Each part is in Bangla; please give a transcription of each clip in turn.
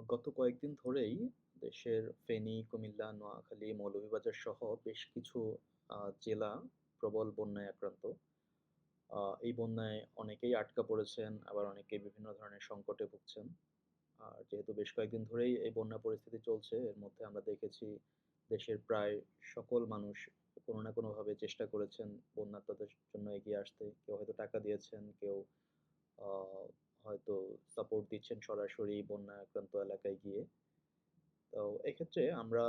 গত কয়েকদিন ধরেই দেশের ফেনী, কুমিল্লা, নোয়াখালী, মৌলভীবাজার সহ বেশ কিছু জেলা প্রবল বন্যায় আক্রান্ত। এই বন্যায় অনেকেই আটকা পড়েছেন, আবার অনেকেই বিভিন্ন ধরনের সংকটে ভুগছেন। আর যেহেতু বেশ কয়েকদিন ধরেই এই বন্যা পরিস্থিতি চলছে, এর মধ্যে আমরা দেখেছি দেশের প্রায় সকল মানুষ কোনো না কোনোভাবে চেষ্টা করেছেন বন্যার্তদের জন্য এগিয়ে আসতে। কেউ হয়তো টাকা দিয়েছেন, কেউ আ হয়তো সাপোর্ট দিচ্ছেন সরাসরি বন্যা আক্রান্ত এলাকায় গিয়ে। তো এক্ষেত্রে আমরা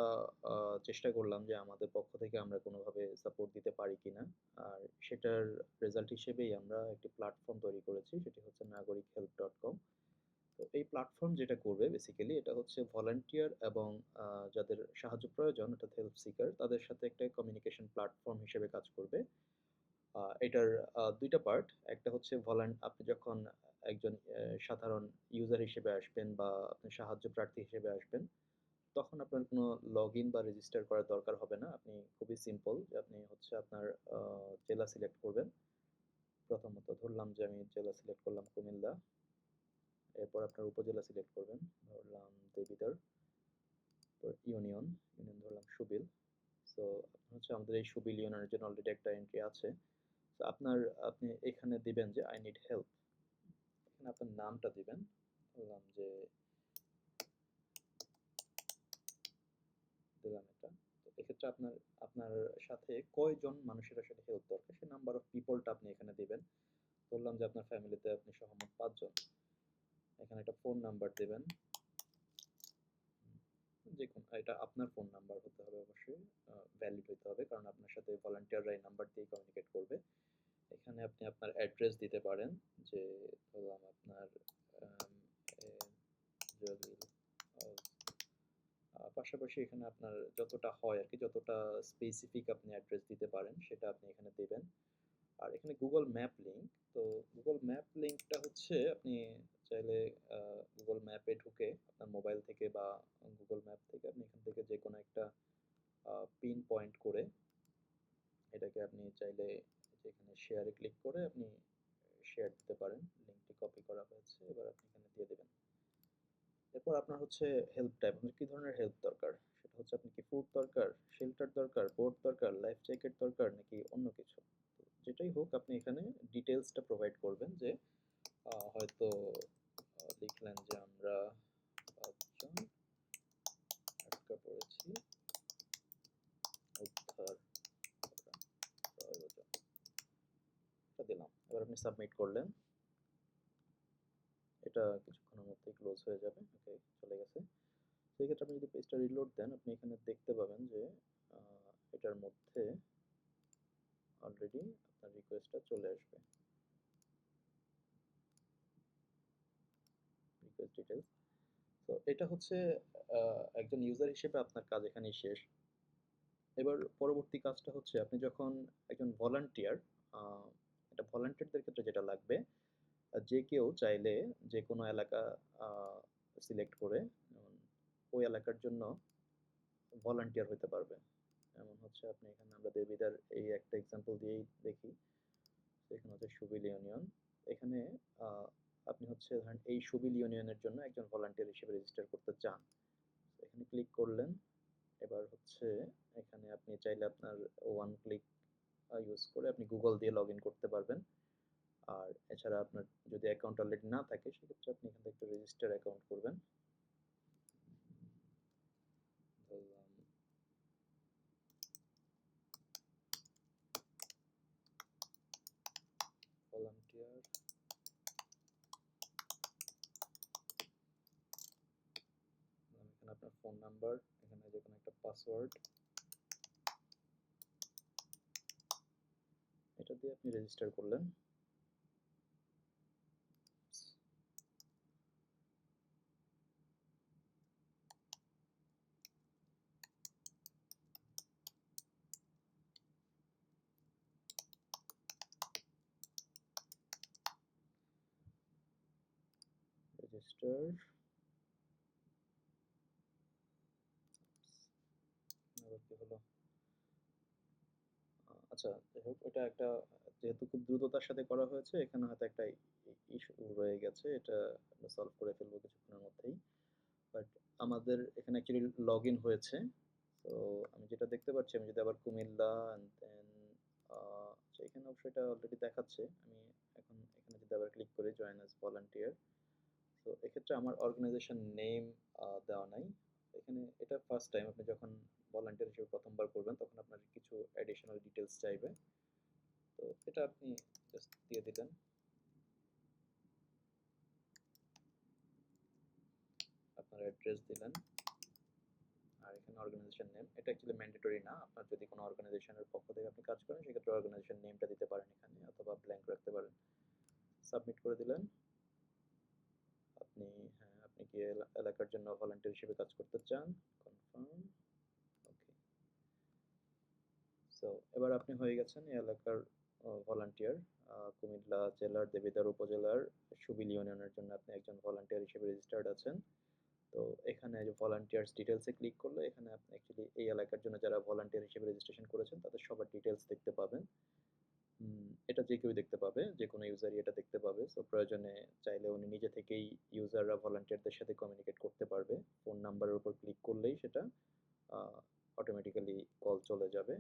আ চেষ্টা করলাম যে আমাদের পক্ষ থেকে আমরা কোনোভাবে সাপোর্ট দিতে পারি কিনা। আর সেটার রেজাল্ট হিসেবেই আমরা একটি প্ল্যাটফর্ম তৈরি করেছি। সেটি হচ্ছে nagarikhelp.com। তো এই প্ল্যাটফর্ম যেটা করবে বেসিক্যালি এটা হচ্ছে ভলান্টিয়ার এবং আ যাদের সাহায্য প্রয়োজন অর্থাৎ হেল্প সিকার তাদের সাথে একটা কমিউনিকেশন প্ল্যাটফর্ম হিসেবে কাজ করবে। এটার ২ টা পার্ট। একটা হচ্ছে আপনি যখন একজন সাধারণ ইউজার হিসেবে আসবেন বা আপনি সাহায্য প্রার্থী হিসেবে আসবেন, তখন আপনার কোনো লগইন বা রেজিস্টার করার দরকার হবে না। আপনি খুবই সিম্পল যে আপনি হচ্ছে আপনার আ জেলা সিলেক্ট করবেন। প্রথমত ধরলাম যে আমি জেলা সিলেক্ট করলাম কুমিল্লা। এরপর আপনার উপজেলা সিলেক্ট করবেন। ধরলাম দেবিদ্বার। তারপর ইউনিয়ন ধরলাম সুবিল। সো আপনি হচ্ছে আমাদের এই সুবিল ইউনিয়নের জন্য অলরেডি একটা এন্ট্রি আছে। তো আপনি এখানে দিবেন যে I need help। এখানে আপনার নামটা দিবেন। বললাম যে দিলাম এটা। তো এক্ষেত্রে আপনার আপনার সাথে কয়জন মানুষের আসলে হেল্প দরকার সেই নাম্বার অফ পিপলটা আপনি এখানে দিবেন। বললাম যে আপনার ফ্যামিলিতে আপনি সহ মোট ৫ জন। এখানে একটা ফোন নাম্বার দিবেন। যেকোনো এটা আপনার ফোন নাম্বার হতে হবে অবশ্যই। ভ্যালিড হইতে হবে। কারণ আপনার সাথে ভলান্টিয়াররা এই নাম্বার দিয়েই কমিউনিকেট করবে। এখানে আপনি আপনার অ্যাড্রেস দিতে পারেন যে ধরলাম আপনার আম এ জলিল হাউস। পাশাপাশি এখানে আপনার যতটা হয় আরকি, যতটা স্পেসিফিক আপনি অ্যাড্রেস দিতে পারেন সেটা আপনি এখানে দিবেন। আর এখানে Google ম্যাপ লিংক। তো Google ম্যাপ লিংকটা হচ্ছে আপনি চাইলে আ Google ম্যাপে ঢুকে আপনার মোবাইল থেকে বা Google ম্যাপ থেকে আপনি এখান থেকে যেকোনো একটা পিন পয়েন্ট করে এটাকে আপনি চাইলে যেখানে শেয়ারে ক্লিক করে আপনি শেয়ার দিতে পারেন। লিংকটি কপি করা হয়েছে। এবার আপনি এখানে দিয়ে দিবেন। এরপর আপনার হচ্ছে হেল্প টাইপ। আপনার কি ধরনের হেল্প দরকার? সেটা হচ্ছে আপনার কি ফুড দরকার, শেল্টার দরকার, বোট দরকার, লাইফ জ্যাকেট দরকার নাকি অন্য কিছু? তো যেটাই হোক আপনি এখানে ডিটেইলসটা প্রোভাইড করবেন যে হয়তো লিখলেন যে আমরা ৫ জন আটকা পড়েছি, উদ্ধার করা প্রয়োজন। এটা দিলাম। এবার আপনি সাবমিট করলেন। এটা কিছুক্ষণের মধ্যেই ক্লোজ হয়ে যাবে। ওকে, চলে গেছে। সেক্ষেত্রে আপনি যদি পেজটা রিলোড দেন, আপনি এখানে দেখতে পাবেন যে আ এটার মধ্যে অলরেডি আপনার রিকোয়েস্টটা চলে আসবে। Request details. তো এটা হচ্ছে একজন ইউজার হিসেবে আপনার কাজ এখানেই শেষ। এবার পরবর্তী কাজটা হচ্ছে আপনি যখন একজন ভলান্টিয়ার, আ এটা ভলান্টিয়ারদের ক্ষেত্রে যেটা লাগবে, যে কেউ চাইলে যেকোনো এলাকা আ সিলেক্ট করে যেমন ওই এলাকার জন্য ভলান্টিয়ার হইতে পারবে। যেমন হচ্ছে আপনি এখানে আমরা দেবিদ্বার এই একটা এক্সাম্পল দিয়েই দেখি। এখানে হচ্ছে সুবিল ইউনিয়ন। এখানে আ আপনি হচ্ছে ধরেন এই সুবিল ইউনিয়নের জন্য একজন ভলান্টিয়ার হিসেবে রেজিস্টার করতে চান। তো এখানে ক্লিক করলেন। এবার হচ্ছে এখানে আপনি চাইলে আপনার ওয়ান ক্লিক ইউজ করে আপনি Google দিয়ে লগইন করতে পারবেন। আর এছাড়া আপনার যদি অ্যাকাউন্ট অলরেডি না থাকে সেক্ষেত্রে আপনি এখান থেকে একটা রেজিস্টার অ্যাকাউন্ট করবেন। ধরলাম ভলান্টিয়ার। এখানে আপনার ফোন নাম্বার, এখানে যেকোনো একটা পাসওয়ার্ড এটা দিয়ে আপনি রেজিস্টার করলেন। রেজিস্টার। আবার কি হলো? আচ্ছা, যাই হোক ওটা একটা যেহেতু খুব দ্রুততার সাথে করা হয়েছে এখানে হয়তো একটা ইস্যু রয়ে গেছে। এটা আমরা সলভ করে ফেলবো কিছুক্ষণের মধ্যেই। বাট আমাদের এখানে অ্যাকচুয়ালি লগ ইন হয়েছে। তো আমি যেটা দেখতে পাচ্ছি, আমি যদি আবার কুমিল্লা অ্যান্ড দেন এখানে অবশ্য এটা অলরেডি দেখাচ্ছে। আমি এখন এখানে যদি আবার ক্লিক করি জয়েন অ্যাজ ভলান্টিয়ার, তো এক্ষেত্রে আমার অর্গানাইজেশন নেম দেওয়া নাই। এখানে এটা ফার্স্ট টাইম আপনি যখন ভলান্টিয়ার হিসেবে প্রথমবার করবেন তখন আপনার কিছু অ্যাডিশনাল ডিটেলস চাইবে। তো এটা আপনি জাস্ট দিয়ে দিলেন। আপনার অ্যাড্রেস দিলেন আর এখানে অর্গানাইজেশন নেম। এটা অ্যাকচুয়ালি ম্যান্ডেটরি না। আপনার যদি কোনো অর্গানাইজেশনের পক্ষ থেকে আপনি কাজ করেন সেক্ষেত্রে অর্গানাইজেশন নেমটা দিতে পারেন এখানে, অথবা ব্ল্যাঙ্ক রাখতে পারেন। সাবমিট করে দিলেন। আপনি, হ্যাঁ, আপনি কি এলাকার জন্য ভলান্টিয়ার হিসেবে কাজ করতে চান? কনফার্ম। ওকে। সো এবার আপনি হয়ে গেছেন এই এলাকার ভলান্টিয়ার। কুমিল্লা জেলার দেবিদ্বার উপজেলার সুবিল ইউনিয়নের জন্য আপনি একজন ভলান্টিয়ার হিসেবে রেজিস্টার্ড আছেন। তো এখানে যে ভলান্টিয়ার্স ডিটেলসে ক্লিক করলে এখানে আপনি অ্যাকচুয়ালি এই এলাকার জন্য যারা ভলান্টিয়ার হিসেবে রেজিস্ট্রেশন করেছেন তাদের সবার ডিটেলস দেখতে পাবেন। এটা যে কেউ দেখতে পাবে, যে কোনো ইউজারই এটা দেখতে পাবে। সো প্রয়োজনে চাইলে উনি নিজে থেকেই ইউজাররা ভলান্টিয়ারদের সাথে কমিউনিকেট করতে পারবে। ফোন নাম্বারের উপর ক্লিক করলেই সেটা অটোমেটিক্যালি কল চলে যাবে।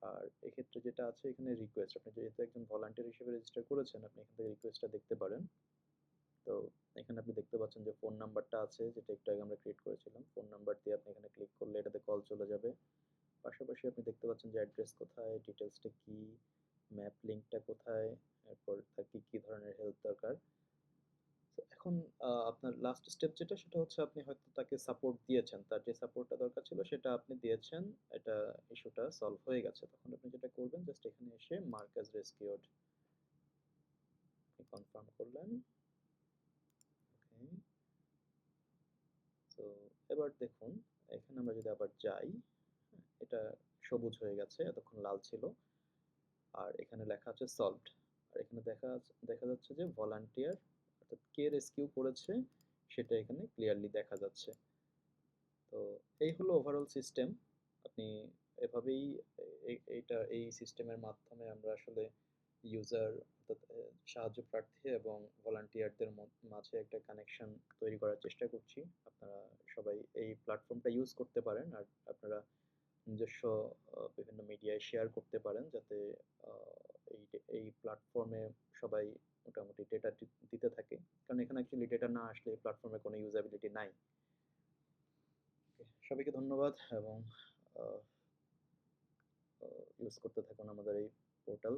আর এক্ষেত্রে যেটা আছে এখানে রিকোয়েস্ট, আপনি যেহেতু একজন ভলান্টিয়ার হিসেবে রেজিস্টার করেছেন আপনি এখান থেকে রিকোয়েস্টটা দেখতে পারেন। তো এখানে আপনি দেখতে পাচ্ছেন যে ফোন নাম্বারটা আছে যেটা একটু আগে আমরা ক্রিয়েট করেছিলাম। ফোন নাম্বার দিয়ে আপনি এখানে ক্লিক করলে এটাতে কল চলে যাবে। পাশাপাশি আপনি দেখতে পাচ্ছেন যে অ্যাড্রেস কোথায়, ডিটেলসটা কি, ম্যাপ লিঙ্কটা কোথায়, এরপর তার কি কি ধরনের হেল্প দরকার। তো এখন আপনার লাস্ট স্টেপ যেটা সেটা হচ্ছে আপনি হয়তো তাকে সাপোর্ট দিয়েছেন, তার যে সাপোর্টটা দরকার ছিল সেটা আপনি দিয়েছেন, এটা ইস্যুটা সলভ হয়ে গেছে। তখন আপনি যেটা করবেন জাস্ট এখানে এসে মার্ক অ্যাজ রেস্কিউড আপনি কনফার্ম করলেন। ওকে। তো এবার দেখুন এখানে আমরা যদি আবার যাই, হ্যাঁ, এটা সবুজ হয়ে গেছে, এতক্ষণ লাল ছিল। আর এখানে লেখা আছে সলভড। আর এখানে দেখা যাচ্ছে যে ভলান্টিয়ার অর্থাৎ কে রেস্কিউ করেছে সেটা এখানে ক্লিয়ারলি দেখা যাচ্ছে। তো এই হলো ওভারঅল সিস্টেম। আপনি এভাবেই এই সিস্টেমের মাধ্যমে আমরা আসলে ইউজার অর্থাৎ সাহায্য প্রার্থী এবং ভলান্টিয়ারদের মাঝে একটা কানেকশন তৈরি করার চেষ্টা করছি। আপনারা সবাই এই প্ল্যাটফর্মটা ইউজ করতে পারেন আর আপনারা নিজস্ব বিভিন্ন মিডিয়ায় শেয়ার করতে পারেন যাতে এই প্ল্যাটফর্মে সবাই মোটামুটি ডেটা দিতে থাকে, কারণ এখানে অ্যাকচুয়ালি ডেটা না আসলে এই প্ল্যাটফর্মে কোনো ইউজাবিলিটি নাই। সবাইকে ধন্যবাদ এবং ইউজ করতে থাকুন আমাদের এই পোর্টাল।